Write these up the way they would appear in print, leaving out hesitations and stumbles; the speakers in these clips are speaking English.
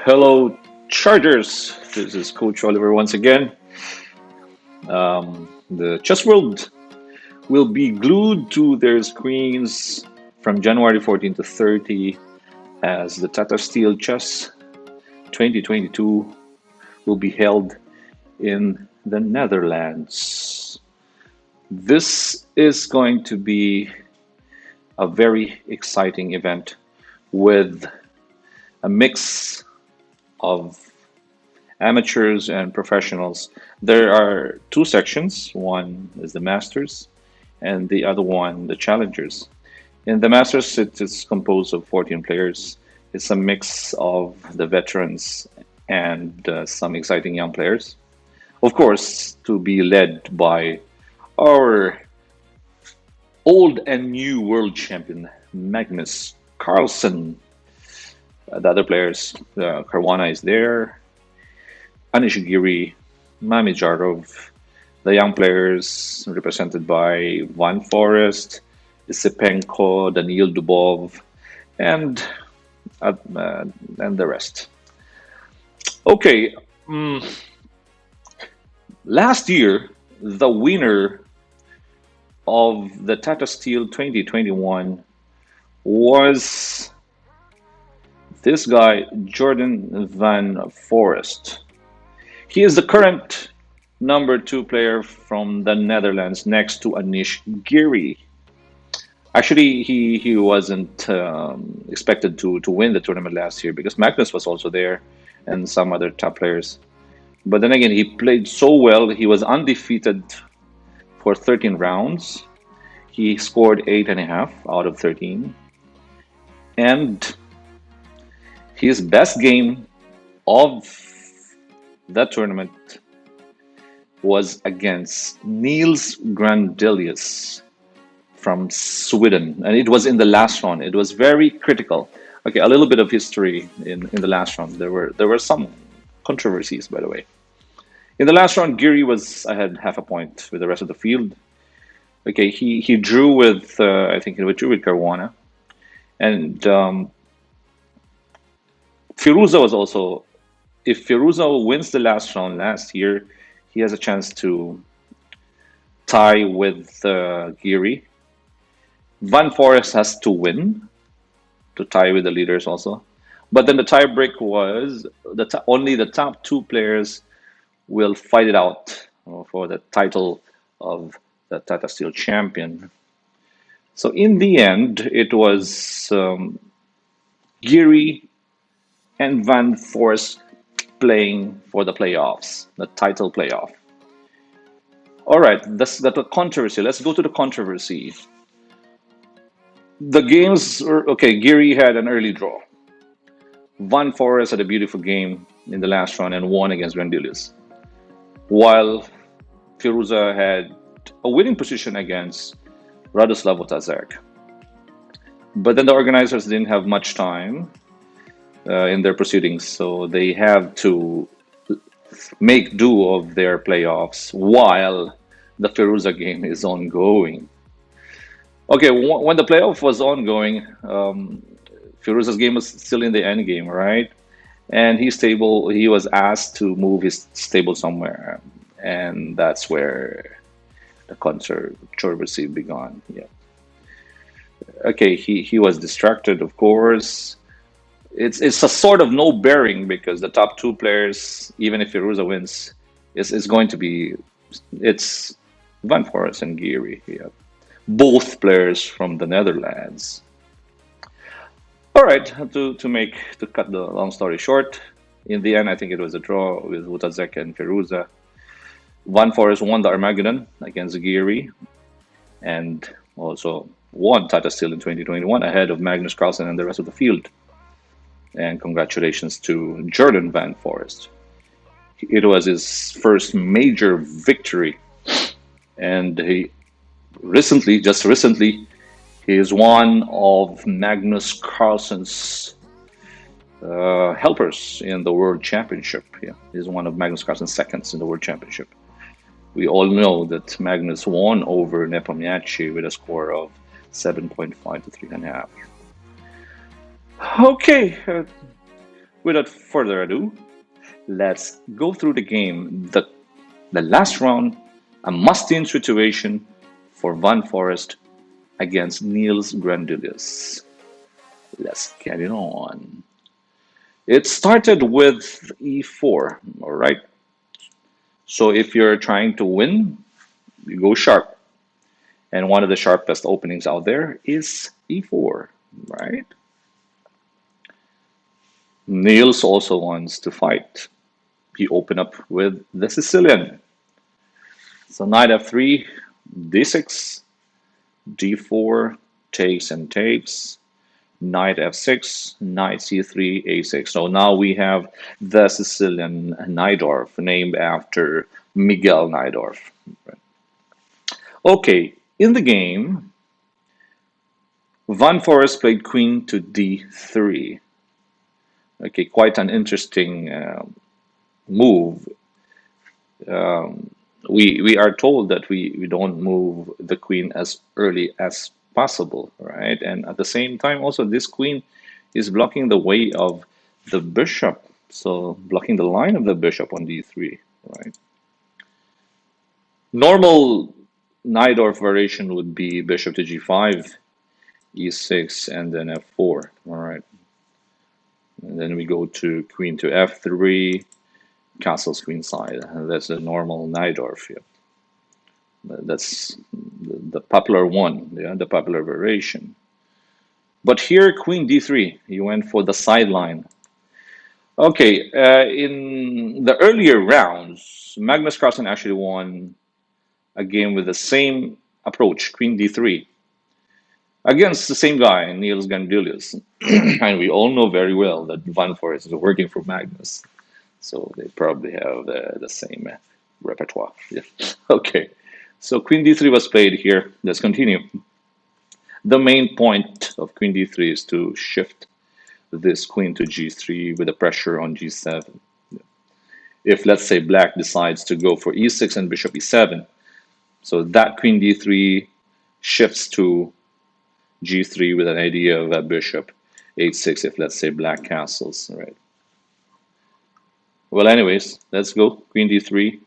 Hello, Chargers. This is Coach Oliver once again. The chess world will be glued to their screens from January 14 to 30 as the Tata Steel Chess 2022 will be held in the Netherlands. This is going to be a very exciting event with a mix of amateurs and professionals. There are two sections. One is the Masters, and the other one, the Challengers. In the Masters, it is composed of 14 players. It's a mix of the veterans and some exciting young players. Of course, to be led by our old and new world champion, Magnus Carlsen. The other players, Caruana is there, Anishigiri, Mamijarov, the young players represented by Van Foreest, Isipenko, Daniil Dubov, and the rest. Okay, last year the winner of the Tata Steel 2021 was this guy, Jordan Van Foreest. He is the current number 2 player from the Netherlands next to Anish Giri. Actually, he wasn't expected to win the tournament last year because Magnus was also there and some other top players. But then again, he played so well. He was undefeated for 13 rounds. He scored 8.5 out of 13. And his best game of that tournament was against Niels Grandelius from Sweden, and it was in the last round. It was very critical. Okay, a little bit of history in the last round. There were some controversies, by the way. In the last round, Giri was ahead half a point with the rest of the field. Okay, he drew with I think he drew with Caruana, and Firuza was also. If Firuza wins the last round last year, he has a chance to tie with Giri. Van Forest has to win to tie with the leaders also. But then the tiebreak was only the top 2 players will fight it out for the title of the Tata Steel champion. So in the end, it was Giri and Van Forest playing for the playoffs, the title playoff. All right, that's the controversy. Let's go to the controversy. The games were okay. Giri had an early draw. Van Forest had a beautiful game in the last round and won against Grandelius, while Firuza had a winning position against Radoslav Otazek. But then the organizers didn't have much time in their proceedings, so they have to make do of their playoffs while the Firuza game is ongoing. Okay, when the playoff was ongoing, Firuza's game was still in the end game, right? And he was asked to move his stable somewhere, and that's where the controversy began. Yeah. Okay, he was distracted, of course. It's a sort of no bearing because the top 2 players, even if Firuza wins, is going to be it's Van Forest and Giri. Yeah. Both players from the Netherlands. All right, to cut the long story short, in the end, I think it was a draw with Utazek and Firuza. Van Forest won the Armageddon against Giri, and also won Tata Steel in 2021 ahead of Magnus Carlsen and the rest of the field. And congratulations to Jordan Van Forest. It was his first major victory, and just recently, he is one of Magnus Carlsen's helpers in the World Championship. Yeah, he's one of Magnus Carlsen's seconds in the World Championship. We all know that Magnus won over Nepomniachtchi with a score of 7.5 to 3.5. Okay, without further ado, let's go through the game. The last round, a must-win situation for Van Forest against Niels Grandulius. Let's get it on. It started with e4, all right? So if you're trying to win, you go sharp. And one of the sharpest openings out there is e4, right? Niels also wants to fight. He opened up with the Sicilian. So knight f3, d6, d4, takes and takes, knight f6, knight c3, a6. So now we have the Sicilian Najdorf, named after Miguel Najdorf. Okay, in the game, Van Forest played queen to d3. Okay, quite an interesting move. We are told that we don't move the queen as early as possible, right? And at the same time, also this queen is blocking the way of the bishop, so blocking the line of the bishop on d3, right? Normal Najdorf variation would be bishop to g5, e6, and then f4, all right? And then we go to queen to f3, castles queenside. That's a normal Najdorf. Yeah. That's the popular one, yeah, the popular variation. But here, queen d3, he went for the sideline. Okay, in the earlier rounds, Magnus Carlsen actually won a game with the same approach, queen d3, against the same guy, Niels Gandulius. And we all know very well that Van Forest is working for Magnus. So they probably have the same repertoire. Yeah. Okay. So queen d3 was played here. Let's continue. The main point of queen d3 is to shift this queen to g3 with the pressure on g7. If, let's say, black decides to go for e6 and bishop e7, so that queen d3 shifts to g3 with an idea of a bishop h6 if, let's say, black castles, right? Well, anyways, let's go. Queen d3.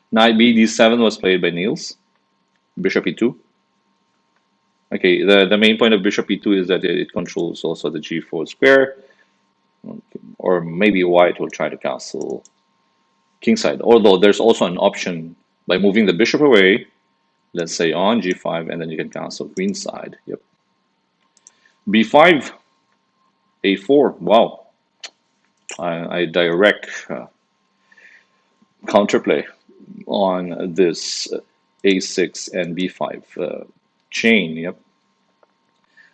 Knight b d7 was played by Niels. Bishop e2. Okay, the main point of bishop e2 is that it controls also the g4 square. Okay. Or maybe white will try to castle kingside. Although there's also an option by moving the bishop away, let's say on g5, and then you can castle queenside. Yep. b5, a4. Wow. I direct counterplay on this a6 and b5 chain. Yep.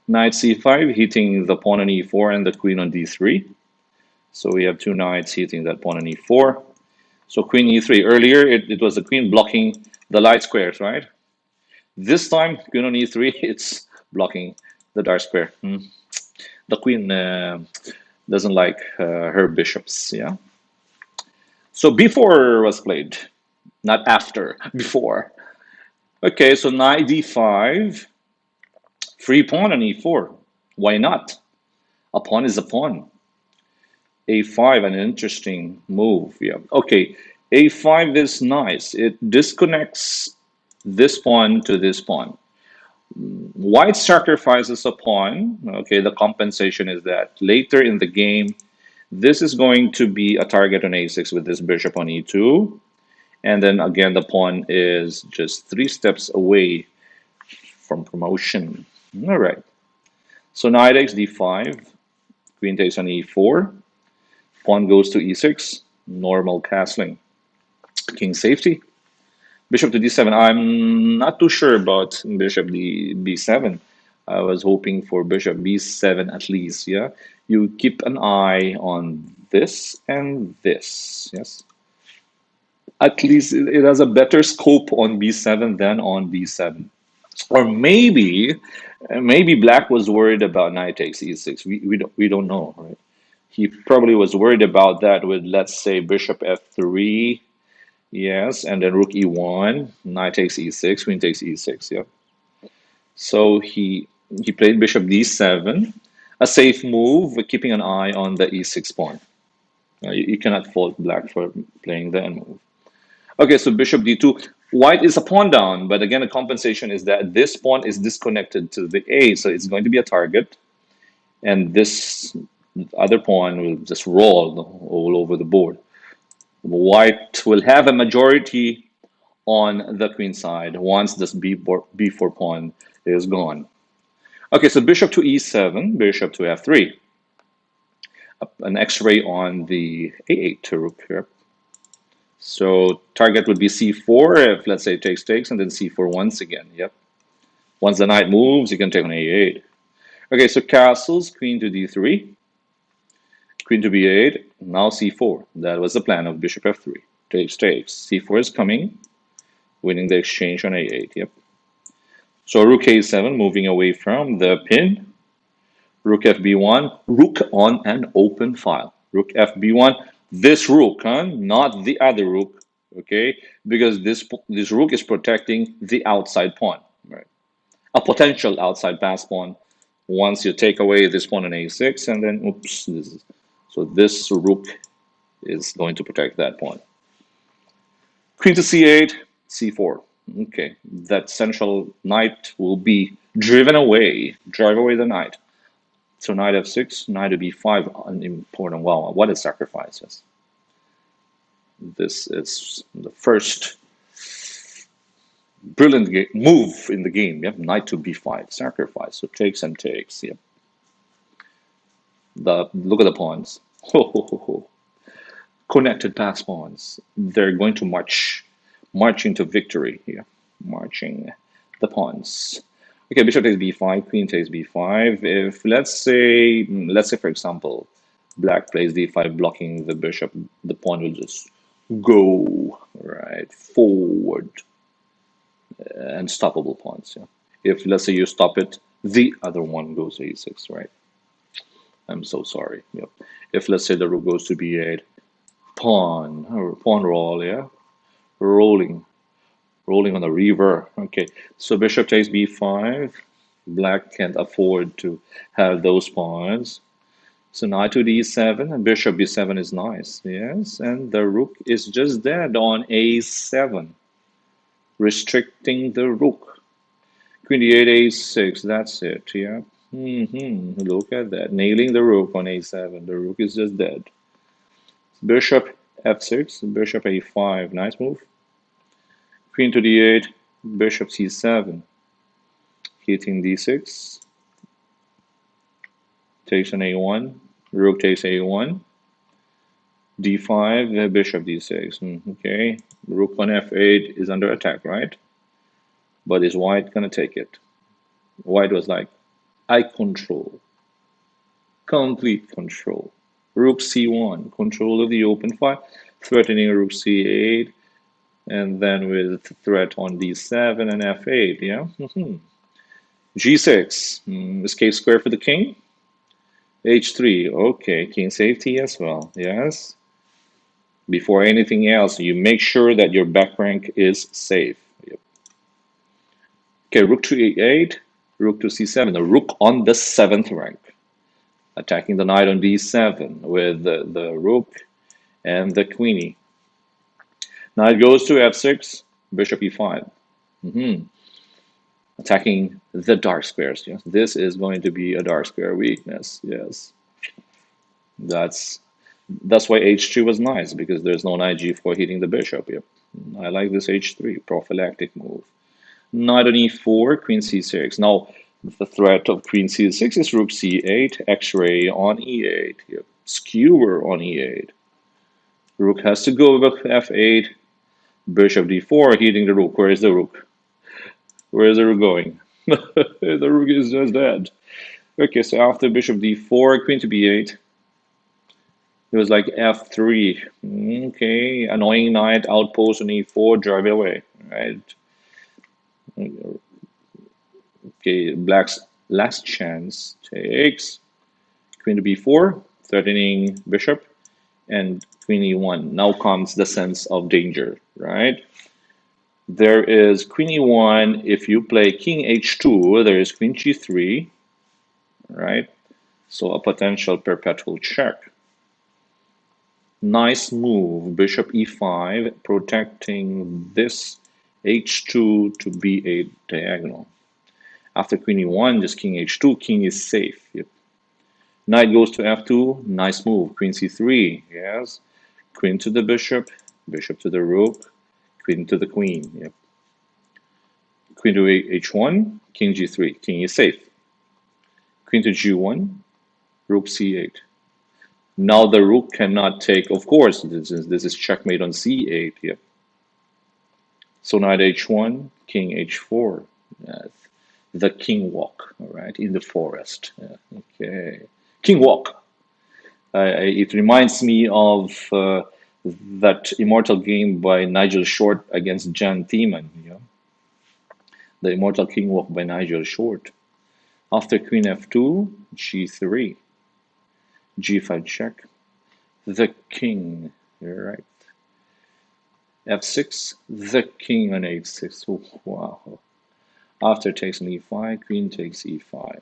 Knight c5 hitting the pawn on e4 and the queen on d3. So we have two knights hitting that pawn on e4. So queen e3. Earlier, it was the queen blocking the light squares, right? This time, queen on e3, it's blocking the dark square. The queen doesn't like her bishops, yeah? So b4 was played, not after, before. Okay, so knight d5, free pawn on e4. Why not? A pawn is a pawn. a5, an interesting move. Yeah. Okay, a5 is nice. It disconnects this pawn to this pawn. White sacrifices a pawn. Okay, the compensation is that later in the game, this is going to be a target on a6 with this bishop on e2. And then again, the pawn is just 3 steps away from promotion. All right. So knight takes d5, queen takes on e4, pawn goes to e6, normal castling. King safety. Bishop to d7. I'm not too sure about bishop b7. I was hoping for bishop b7 at least, yeah? You keep an eye on this and this, yes? At least it has a better scope on b7 than on b7. Or maybe black was worried about knight takes e6. We don't know, right? He probably was worried about that with, let's say, bishop f3, yes, and then rook e1, knight takes e6, queen takes e6, yeah. So he played bishop d7, a safe move, keeping an eye on the e6 pawn. You cannot fault black for playing the end move. Okay, so bishop d2. White is a pawn down, but again, the compensation is that this pawn is disconnected to the a, so it's going to be a target, and this other pawn will just roll all over the board. White will have a majority on the queen side once this b4 pawn is gone. Okay, so bishop to e7, bishop to f3. An x-ray on the a8 rook here. So target would be c4 if, let's say, takes, and then c4 once again. Yep. Once the knight moves, you can take on a8. Okay, so castles, queen to d3, queen to b8, now c4. That was the plan of bishop f3. Takes. c4 is coming, winning the exchange on a8. Yep. So rook a7, moving away from the pin. Rook fb1, rook on an open file. Rook fb1, this rook, huh? Not the other rook, okay? Because this rook is protecting the outside pawn, right? A potential outside pass pawn. Once you take away this pawn on a6, and then oops, so this rook is going to protect that pawn. Queen to c8, c4. Okay, that central knight will be driven away. Drive away the knight. So knight f6, knight to b5, unimportant. Wow, what a sacrifice. Yes. This is the first brilliant move in the game. Yep, knight to b5, sacrifice. So takes and takes. Yep. Look at the pawns. Connected pass pawns. They're going to march into victory here. Marching the pawns. Okay, bishop takes b5, queen takes b5. If let's say for example, black plays d5, blocking the bishop, the pawn will just go right forward. Unstoppable pawns. Yeah. If let's say you stop it, the other one goes to e6, right? I'm so sorry. Yep. If let's say the rook goes to b8, pawn roll, yeah, rolling on the river. Okay, so bishop takes b5. Black can't afford to have those pawns. So knight to d7 and bishop b7 is nice. Yes, and the rook is just dead on a7, restricting the rook. Queen d8, a6, that's it. Yeah. Look at that. Nailing the rook on a7. The rook is just dead. Bishop f6, bishop a5. Nice move. Queen to d8, bishop c7. Hitting d6. Takes on a1. Rook takes a1. d5, bishop d6. Okay. Rook on f8 is under attack, right? But is white gonna take it? White was like, I control. Complete control. Rook c1, control of the open file, threatening rook c8, and then with threat on d7 and f8, yeah? g6, escape square for the king. h3, okay, king safety as well, yes? Before anything else, you make sure that your back rank is safe. Yep. Okay, rook to e8, rook to c7, the rook on the 7th rank. Attacking the knight on d7 with the rook and the queenie. Knight goes to f6, bishop e5. Attacking the dark squares. Yes, this is going to be a dark square weakness. Yes, that's why h3 was nice, because there's no knight g4 hitting the bishop. Yep, I like this h3 prophylactic move. Knight on e4, queen c6. Now the threat of queen c6 is rook c8, x-ray on e8. Yep, skewer on e8. Rook has to go with f8. Bishop d4, hitting the rook. Where is the rook? Where is the rook going? The rook is just dead. Okay, so after bishop d4, queen to b8, it was like f3. Okay, annoying knight, outpost on e4, drive away. Right. Okay, black's last chance takes queen to b4, threatening bishop, and queen e1. Now comes the sense of danger, right? There is queen e1. If you play king h2, there is queen g3, right? So a potential perpetual check. Nice move. Bishop e5, protecting this h2 to b8 diagonal. After queen e1, just king h2, king is safe. Yep. Knight goes to f2, nice move. Queen c3, yes. Queen to the bishop, bishop to the rook, queen to the queen. Yep. Queen to h1, king g3, king is safe. Queen to g1, rook c8. Now the rook cannot take, of course, this is checkmate on c8. Yep. So knight h1, king h4. Yes. The king walk, all right, in the forest. Yeah. Okay. King walk. It reminds me of that immortal game by Nigel Short against Jan Thiemann. Yeah? The immortal king walk by Nigel Short. After queen f2, g3, g5 check. The king, right? f6, the king on h6. Oh, wow. After takes on e5, queen takes e5.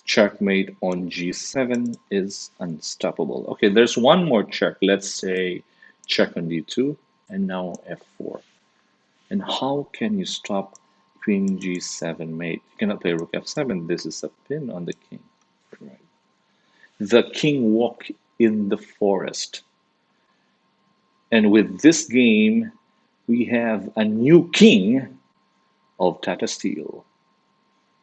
Checkmate on g7 is unstoppable. Okay, there's one more check. Let's say check on d2 and now f4. And how can you stop queen g7 mate? You cannot play rook f7. This is a pin on the king. Right. The king walk in the forest. And with this game, we have a new king of Tata Steel,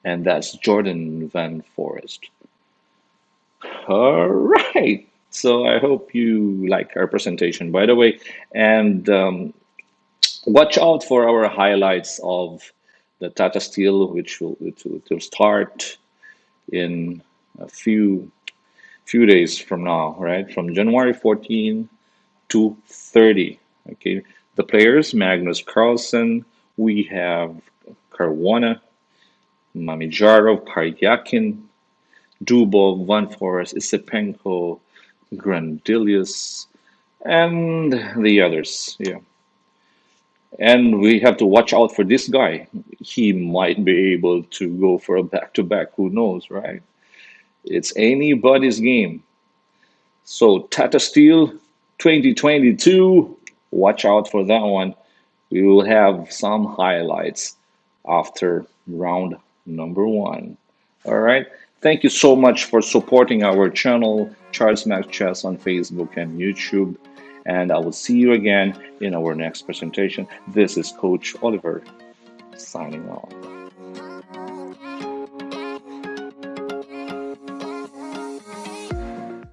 and that's Jordan Van Forest. All right. So I hope you like our presentation, by the way, and watch out for our highlights of the Tata Steel, which will start in a few days from now, right? From January 14 to 30. Okay. The players: Magnus Carlsen, we have Caruana, Mamijarov, Karyakin, Dubov, Van Forest, Isipenko, Grandilius, and the others. Yeah. And we have to watch out for this guy. He might be able to go for a back to back. Who knows, right? It's anybody's game. So, Tata Steel 2022, watch out for that one. We will have some highlights after round number one. All right. Thank you so much for supporting our channel, Charles Max Chess, on Facebook and YouTube. And I will see you again in our next presentation. This is Coach Oliver signing off.